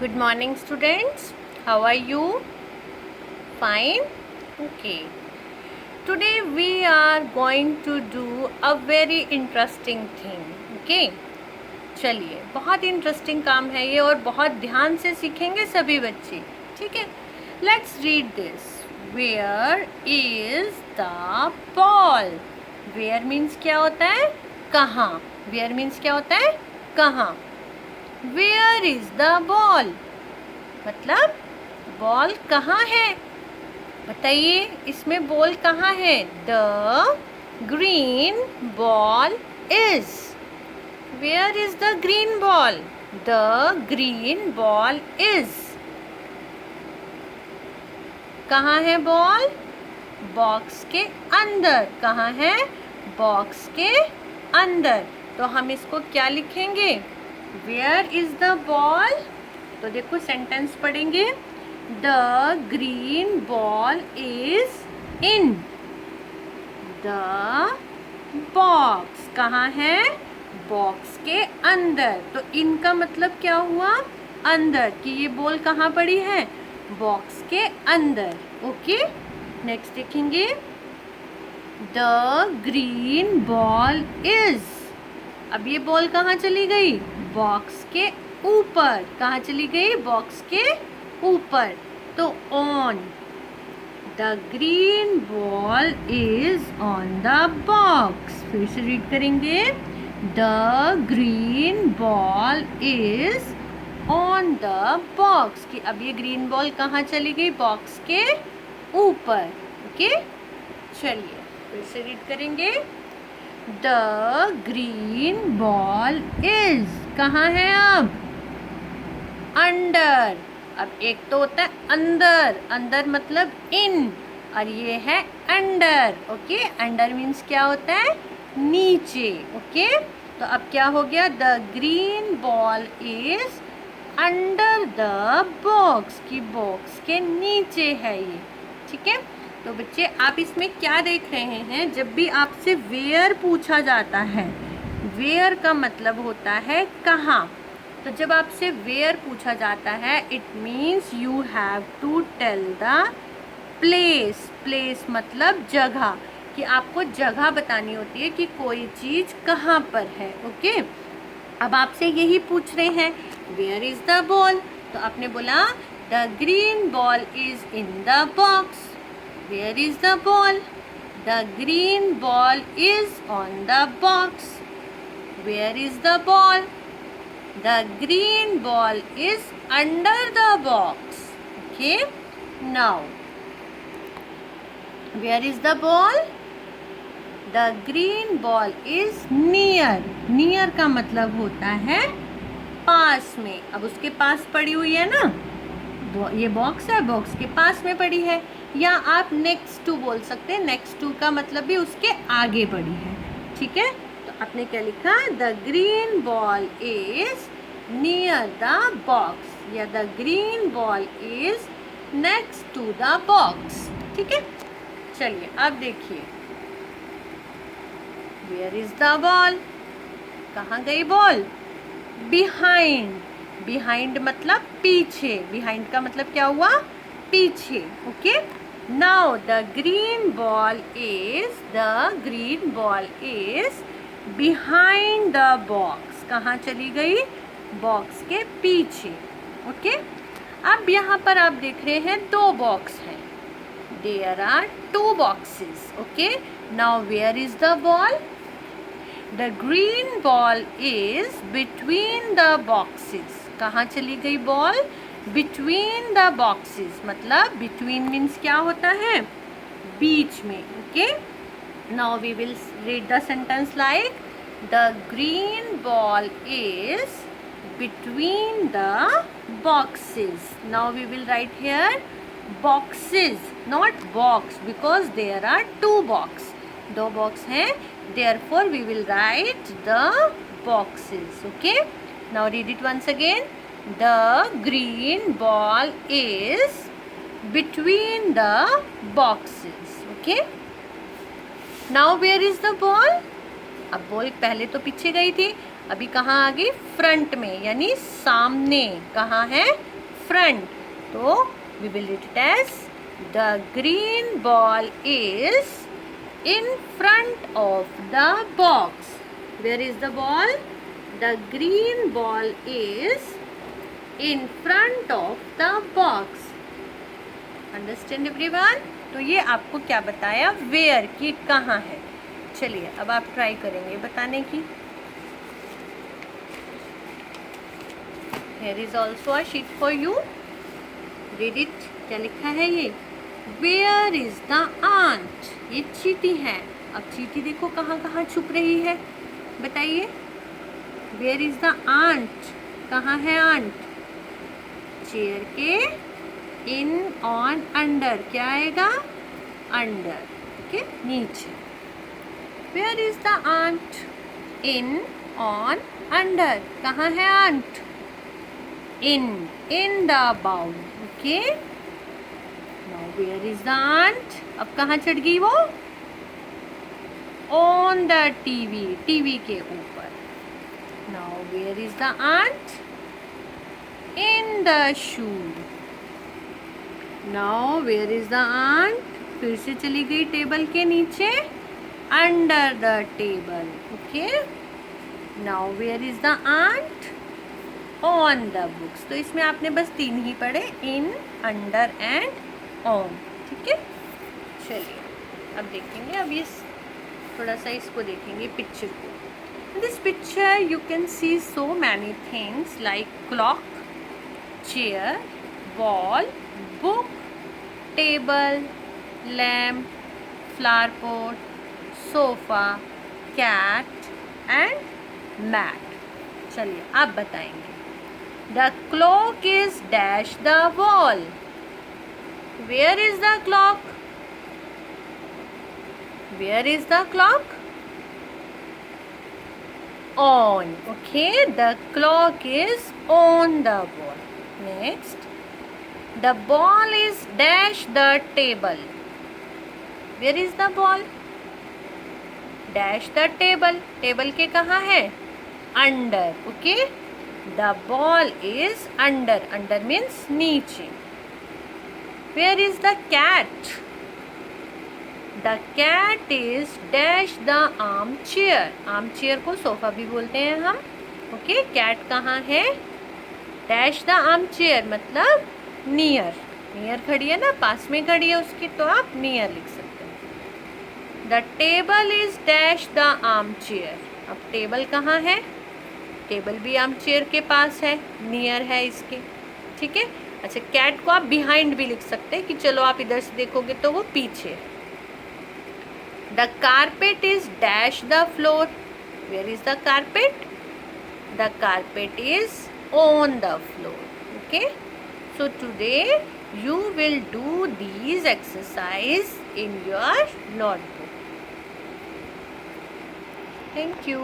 Good morning, students. How are you? Fine? Okay. Today we are going to do a very interesting thing. Okay? चलिए, बहुत interesting काम है ये और बहुत ध्यान से सीखेंगे सभी बच्चे. ठीक है? Let's read this. Where is the ball? Where means क्या होता है? कहाँ. Where means क्या होता है? कहाँ. Where is the ball? मतलब बॉल कहाँ है. बताइए इसमें बॉल कहाँ है. The green ball is. Where is the green ball. The green ball is. कहाँ है बॉल. बॉक्स के अंदर. कहाँ है. बॉक्स के अंदर. तो हम इसको क्या लिखेंगे. Where is the ball. तो देखो सेंटेंस पढ़ेंगे. The green ball is in the box. कहाँ है. बॉक्स के अंदर. तो इन का मतलब क्या हुआ. अंदर. कि ये बॉल कहाँ पड़ी है. बॉक्स के अंदर. ओके. नेक्स्ट देखेंगे. The green ball is. अब ये बॉल कहाँ चली गई. बॉक्स के ऊपर. कहाँ चली गई. बॉक्स के ऊपर. तो on. The green ball is on the box. फिर से रीड करेंगे. The green ball is on the box. कि अब ये ग्रीन बॉल कहाँ चली गई. बॉक्स के ऊपर. ओके. चलिए फिर से रीड करेंगे. The green ball is. कहाँ है अब. अंडर. अब एक तो होता है अंदर. अंदर मतलब इन. और ये है अंडर. ओके. अंडर मीन्स क्या होता है. नीचे. ओके. तो अब क्या हो गया. The green ball is under the box. की बॉक्स के नीचे है ये. ठीक है. तो बच्चे आप इसमें क्या देख रहे हैं. जब भी आपसे वेयर पूछा जाता है. वेयर का मतलब होता है कहाँ. तो जब आपसे वेयर पूछा जाता है it means you have to tell the place. Place मतलब जगह. कि आपको जगह बतानी होती है कि कोई चीज़ कहाँ पर है. ओके. अब आपसे यही पूछ रहे हैं वेयर इज द बॉल. तो आपने बोला the green ball is in the box. Where is the ball. The green ball is on the box. Where is the ball. The green ball is under the box. Okay. Now, where is the ball? The green ball is near. Near का मतलब होता है पास में. अब उसके पास पड़ी हुई है ना. ये बॉक्स है. बॉक्स के पास में पड़ी है. या आप नेक्स्ट टू बोल सकते हैं. नेक्स्ट टू का मतलब भी उसके आगे पड़ी है. ठीक है. तो आपने क्या लिखा. The green ball is near the box. या the green ball is next to the box. ठीक है. चलिए अब देखिए. Where is the ball. कहाँ गई बॉल. बिहाइंड. बिहाइंड मतलब पीछे. बिहाइंड का मतलब क्या हुआ. पीछे. Okay. Now the green ball is behind the box. कहाँ चली गई. बॉक्स के पीछे. ओके. अब यहाँ पर आप देख रहे हैं दो बॉक्स हैं. There are two boxes. Okay. Now where is the ball. The green ball is between the boxes. कहाँ चली गई बॉल. Between the boxes. मतलब बिटवीन मीन्स क्या होता है. बीच में. Okay. Now we will read the sentence like the green ball is between the boxes. Now we will write here boxes, not box, because there are two box. दो box हैं. Therefore we will write the boxes. Okay. Now read it once again. The green ball is between the boxes. Okay. Now where is the ball. अब ball पहले तो पीछे गई थी. अभी कहाँ आ गई? फ्रंट में, यानी सामने. कहाँ है? फ्रंट. तो we will read it as the green ball is in front of the box. Where is the ball? The green ball is in front of the box. Understand everyone? तो ये आपको क्या बताया? वेयर, की कहाँ है. चलिए अब आप ट्राई करेंगे बताने की. Here is also a sheet for you. Read it. क्या लिखा है ये? Where is the ant? ये चींटी है. अब चींटी देखो कहाँ कहाँ छुप रही है, बताइए. Where is the ant? कहाँ है ant? चेयर के इन, ऑन, अंडर. क्या आएगा? अंडर. ओके, नीचे. Where is the ant? In, on, under. कहाँ है ant? In the bowl. Okay. Now where is the ant? अब कहाँ चढ़ गई वो? On the TV. TV के ऊपर. Now where is the ant? In the shoe. Now where is the ant? फिर से चली गई टेबल के नीचे. Under the table. Okay. Now where is the ant? On the books. तो इसमें आपने बस 3 ही पढ़े, in, under and on. ठीक है. चलिए अब देखेंगे. अब ये थोड़ा सा इसको देखेंगे पिक्चर को. In this picture you can see so many things like clock, chair, wall, book, table, lamp, flower pot, sofa, cat and mat. चलिए आप बताएंगे. The clock is dash the wall. Where is the clock? Where is the clock? On. Okay, the clock is on the wall. Next, the ball is dash the table. Where is the ball? Dash the table. Table के कहाँ है? Under. Okay. The ball is under. Under means नीचे. Where is the cat? The cat is dash the armchair. Armchair को sofa भी बोलते हैं हम. Okay. Cat कहाँ है? Dash the armchair मतलब near. Near खड़ी है ना, पास में खड़ी है उसकी, तो आप near लिख सकते हैं. The table is dash the armchair. अब टेबल कहाँ है? टेबल भी आर्म चेयर के पास है, नियर है इसके. ठीक है. अच्छा, कैट को आप बिहाइंड भी लिख सकते हैं कि चलो आप इधर से देखोगे तो वो पीछे. The carpet is dash the floor. Where is the carpet? The carpet is on the floor. Okay. So today you will do these exercise in your notebook. Thank you.